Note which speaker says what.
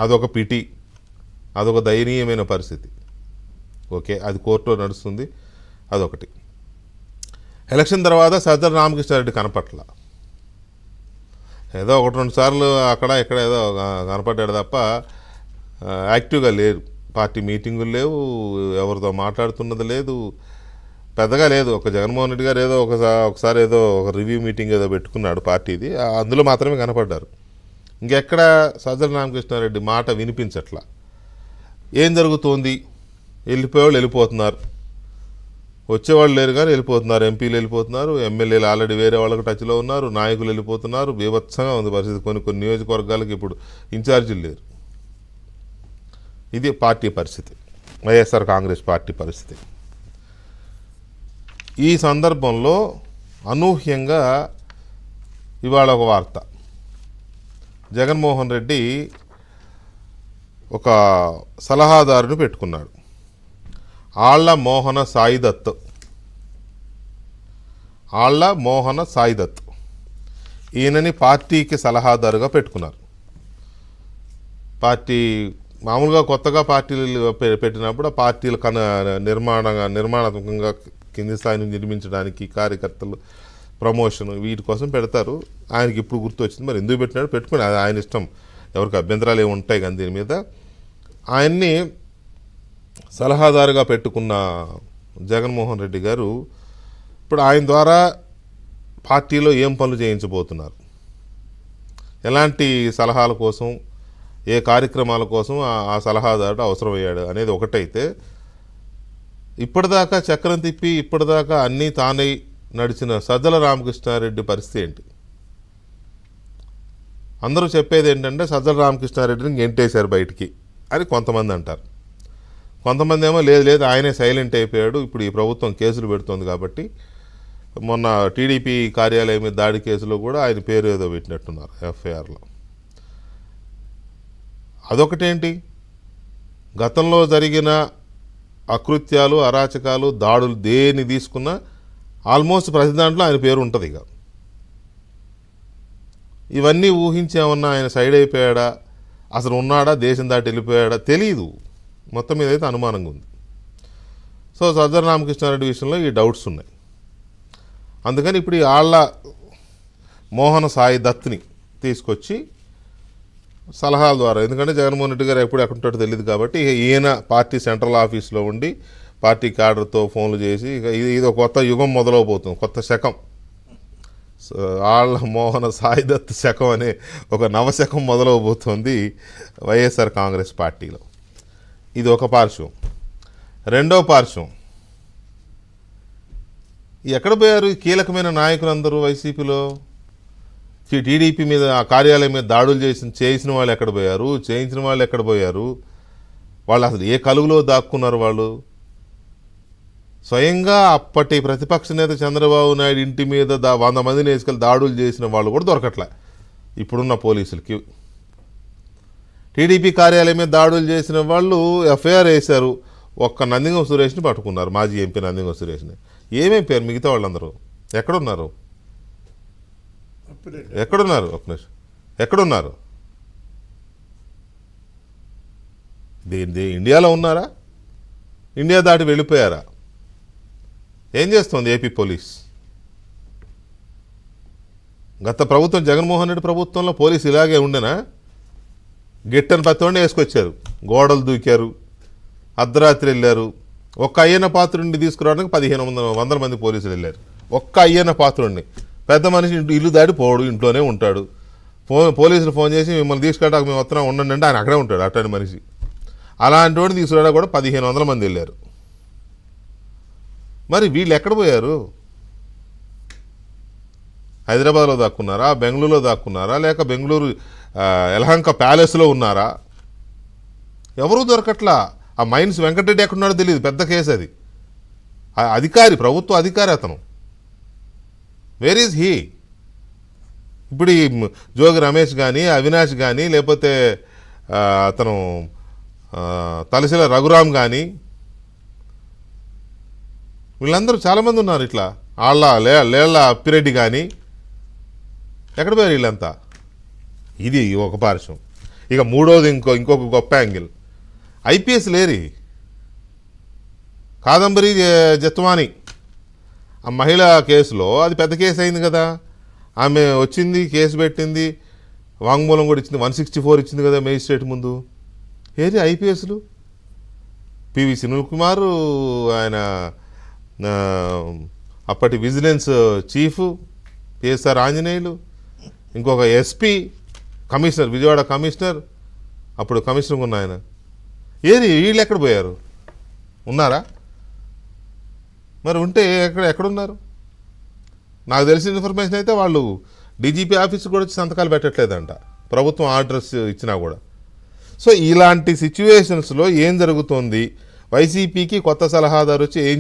Speaker 1: అదొక పిటి, అదొక దయనీయమైన పరిస్థితి. ఓకే, అది కోర్టులో నడుస్తుంది, అదొకటి. ఎలక్షన్ తర్వాత సజ్జల రామకృష్ణారెడ్డి కనపట్ల, ఏదో 1-2 సార్లు అక్కడ ఇక్కడ ఏదో కనపడ్డాడు తప్ప యాక్టివ్గా లేరు. పార్టీ మీటింగులు లేవు, ఎవరితో మాట్లాడుతున్నది లేదు, పెద్దగా లేదు. ఒక జగన్మోహన్ రెడ్డి గారు ఏదో ఒకసారి ఏదో ఒక రివ్యూ మీటింగ్ ఏదో పెట్టుకున్నాడు పార్టీది, అందులో మాత్రమే కనపడ్డారు. ఇంకెక్కడ సజ్జల రామకృష్ణారెడ్డి మాట వినిపించట్లా. ఏం జరుగుతోంది? వెళ్ళిపోయేవాళ్ళు వెళ్ళిపోతున్నారు, వచ్చేవాళ్ళు లేరు కానీ వెళ్ళిపోతున్నారు. ఎంపీలు వెళ్ళిపోతున్నారు, ఎమ్మెల్యేలు ఆల్రెడీ వేరే వాళ్ళకి టచ్లో ఉన్నారు, నాయకులు వెళ్ళిపోతున్నారు. బీభత్సంగా ఉంది పరిస్థితి. కొన్ని నియోజకవర్గాలకు ఇప్పుడు ఇన్ఛార్జీలు లేరు. ఇది పార్టీ పరిస్థితి, వైఎస్ఆర్ కాంగ్రెస్ పార్టీ పరిస్థితి. ఈ సందర్భంలో అనూహ్యంగా ఇవాళ ఒక వార్త. జగన్మోహన్ రెడ్డి ఒక సలహాదారుని పెట్టుకున్నాడు, ఆళ్ల మోహన సాయిదత్. ఆళ్ల మోహన సాయిదత్ ఈయనని పార్టీకి సలహాదారుగా పెట్టుకున్నారు. పార్టీ మామూలుగా కొత్తగా పార్టీలు పెట్టినప్పుడు ఆ పార్టీల నిర్మాణాత్మకంగా కింది స్థాయిని నిర్మించడానికి కార్యకర్తలు ప్రమోషన్ వీటి కోసం పెడతారు. ఆయనకి ఇప్పుడు గుర్తు వచ్చింది, మరి ఎందుకు పెట్టినాడు, పెట్టుకుని ఆయన ఇష్టం, ఎవరికి అభ్యంతరాలు ఏమి ఉంటాయి కానీ దీని మీద. ఆయన్ని సలహాదారుగా పెట్టుకున్న జగన్మోహన్ రెడ్డి గారు ఇప్పుడు ఆయన ద్వారా పార్టీలో ఏం పనులు చేయించబోతున్నారు, ఎలాంటి సలహాల కోసం, ఏ కార్యక్రమాల కోసం ఆ సలహాదారుడు అవసరమయ్యాడు అనేది ఒకటైతే, ఇప్పటిదాకా చక్రం తిప్పి ఇప్పటిదాకా అన్నీ తానై నడిచిన సజ్జల రామకృష్ణారెడ్డి పరిస్థితి ఏంటి? అందరూ చెప్పేది ఏంటంటే సజ్జల రామకృష్ణారెడ్డిని గెంటేశారు బయటికి అని కొంతమంది అంటారు. కొంతమంది ఏమో లేదు ఆయనే సైలెంట్ అయిపోయాడు, ఇప్పుడు ఈ ప్రభుత్వం కేసులు పెడుతోంది కాబట్టి. మొన్న టీడీపీ కార్యాలయం మీద దాడి కేసులో కూడా ఆయన పేరు ఏదో పెట్టినట్టున్నారు ఎఫ్ఐఆర్లో. అదొకటేంటి, గతంలో జరిగిన అకృత్యాలు, అరాచకాలు, దాడులు దేన్ని తీసుకున్నా ఆల్మోస్ట్ ప్రతి దాంట్లో ఆయన పేరు ఉంటుంది. ఇక ఇవన్నీ ఊహించేమన్నా ఆయన సైడ్ అయిపోయాడా, అసలు ఉన్నాడా, దేశం దాటి వెళ్ళిపోయాడా తెలీదు. మొత్తం మీద అయితే అనుమానంగా ఉంది. సో సజ్జల రామకృష్ణారెడ్డి విషయంలో ఈ డౌట్స్ ఉన్నాయి. అందుకని ఇప్పుడు ఈ ఆళ్ల మోహన సాయి దత్ని తీసుకొచ్చి సలహాల ద్వారా, ఎందుకంటే జగన్మోహన్ రెడ్డి గారు ఎప్పుడు ఎక్కడుంటాడో తెలియదు కాబట్టి ఈయన పార్టీ సెంట్రల్ ఆఫీస్లో ఉండి పార్టీ క్యాడర్తో ఫోన్లు చేసి ఇది ఒక కొత్త యుగం మొదలవబోతుంది, కొత్త శకం. ఆళ్ల మోహన సాయిదత్ శకం అనే ఒక నవశకం మొదలవబోతుంది వైఎస్ఆర్ కాంగ్రెస్ పార్టీలో. ఇది ఒక పార్శ్వం. రెండో పార్శ్వం, ఎక్కడ పోయారు కీలకమైన నాయకులందరూ వైసీపీలో? టీడీపీ మీద, ఆ కార్యాలయం మీద దాడులు చేసిన వాళ్ళు ఎక్కడ పోయారు, చేయించిన వాళ్ళు ఎక్కడ పోయారు, వాళ్ళు అసలు ఏ కలుగులో దాక్కున్నారు? వాళ్ళు స్వయంగా అప్పటి ప్రతిపక్ష నేత చంద్రబాబు నాయుడు ఇంటి మీద 100 మందిని వేసుకెళ్ళి దాడులు చేసిన వాళ్ళు కూడా దొరకట్లే ఇప్పుడున్న పోలీసులకి. టీడీపీ కార్యాలయం మీద దాడులు చేసిన వాళ్ళు ఎఫ్ఐఆర్ వేశారు, ఒక్క నందిగం సురేష్ని పట్టుకున్నారు, మాజీ ఎంపీ నందిగం సురేష్ని. ఏమేం పేరు మిగతా వాళ్ళందరూ ఎక్కడున్నారు? ఒక్క నిమిషం, ఎక్కడున్నారు? ఇండియాలో ఉన్నారా? ఇండియా దాటి వెళ్ళిపోయారా? ఏం చేస్తోంది ఏపీ పోలీస్? గత ప్రభుత్వం, జగన్మోహన్ రెడ్డి ప్రభుత్వంలో పోలీసు ఇలాగే ఉండేనా? గిట్టని పత్తివాడిని వేసుకొచ్చారు, గోడలు దూకారు, అర్ధరాత్రి వెళ్ళారు. ఒక్క అయ్యన్న పాత్రుడిని తీసుకురావడానికి 1500 మంది పోలీసులు వెళ్ళారు. ఒక్క అయ్యన్న పాత్రుడిని, పెద్ద మనిషి ఇల్లు దాటి పోడు, ఇంట్లోనే ఉంటాడు. పోలీసులు ఫోన్ చేసి మిమ్మల్ని తీసుకెళ్ళడానికి మేము వస్తున్నాం ఉండండి అంటే ఆయన అక్కడే ఉంటాడు అట్లాంటి మనిషి. అలాంటి వాడిని తీసుకురావడానికి కూడా 1500 మంది వెళ్ళారు. మరి వీళ్ళు ఎక్కడ పోయారు? హైదరాబాద్లో దాక్కున్నారా, బెంగళూరులో దాక్కున్నారా, లేక బెంగళూరు యలహంక ప్యాలెస్లో ఉన్నారా? ఎవరూ దొరకట్లా. ఆ మైన్స్ వెంకటరెడ్డి ఎక్కడున్నాడో తెలియదు, పెద్ద కేసు అది. అధికారి, ప్రభుత్వ అధికారి అతను. Where is he? ఇప్పుడు ఈ జోగి రమేష్ కానీ, అవినాష్ కానీ, లేకపోతే అతను తలసిల రఘురామ్ కానీ, వీళ్ళందరూ చాలామంది ఉన్నారు. ఇట్లా లేళ్ల అప్పిరెడ్డి కానీ ఎక్కడ పోయారు వీళ్ళంతా? ఇది ఒక పార్శ్వం. ఇక మూడోది ఇంకొక గొప్ప యాంగిల్, ఐపీఎస్ లేరి కాదంబరి జత్వాని ఆ మహిళా కేసులో అది పెద్ద కేసు అయింది కదా, ఆమె వచ్చింది, కేసు పెట్టింది, వాంగ్మూలం కూడా ఇచ్చింది, 164 ఇచ్చింది కదా మేజిస్ట్రేట్ ముందు. ఏది ఐపీఎస్లు? పివి సునీల్ కుమార్, ఆయన అప్పటి విజిలెన్స్ చీఫ్ పిఎస్ఆర్ ఆంజనేయులు, ఇంకొక ఎస్పీ, కమిషనర్, విజయవాడ కమిషనర్, అప్పుడు కమిషనర్ ఉన్న ఆయన. ఏది వీళ్ళు ఎక్కడ పోయారు? ఉన్నారా? మరి ఉంటే ఎక్కడున్నారు? నాకు తెలిసిన ఇన్ఫర్మేషన్ అయితే వాళ్ళు డీజీపీ ఆఫీస్కి కూడా వచ్చి సంతకాలు పెట్టట్లేదంట, ప్రభుత్వం ఆర్డర్స్ ఇచ్చినా కూడా. సో ఇలాంటి సిచ్యువేషన్స్లో ఏం జరుగుతోంది? వైసీపీకి కొత్త సలహాదారు వచ్చి ఏం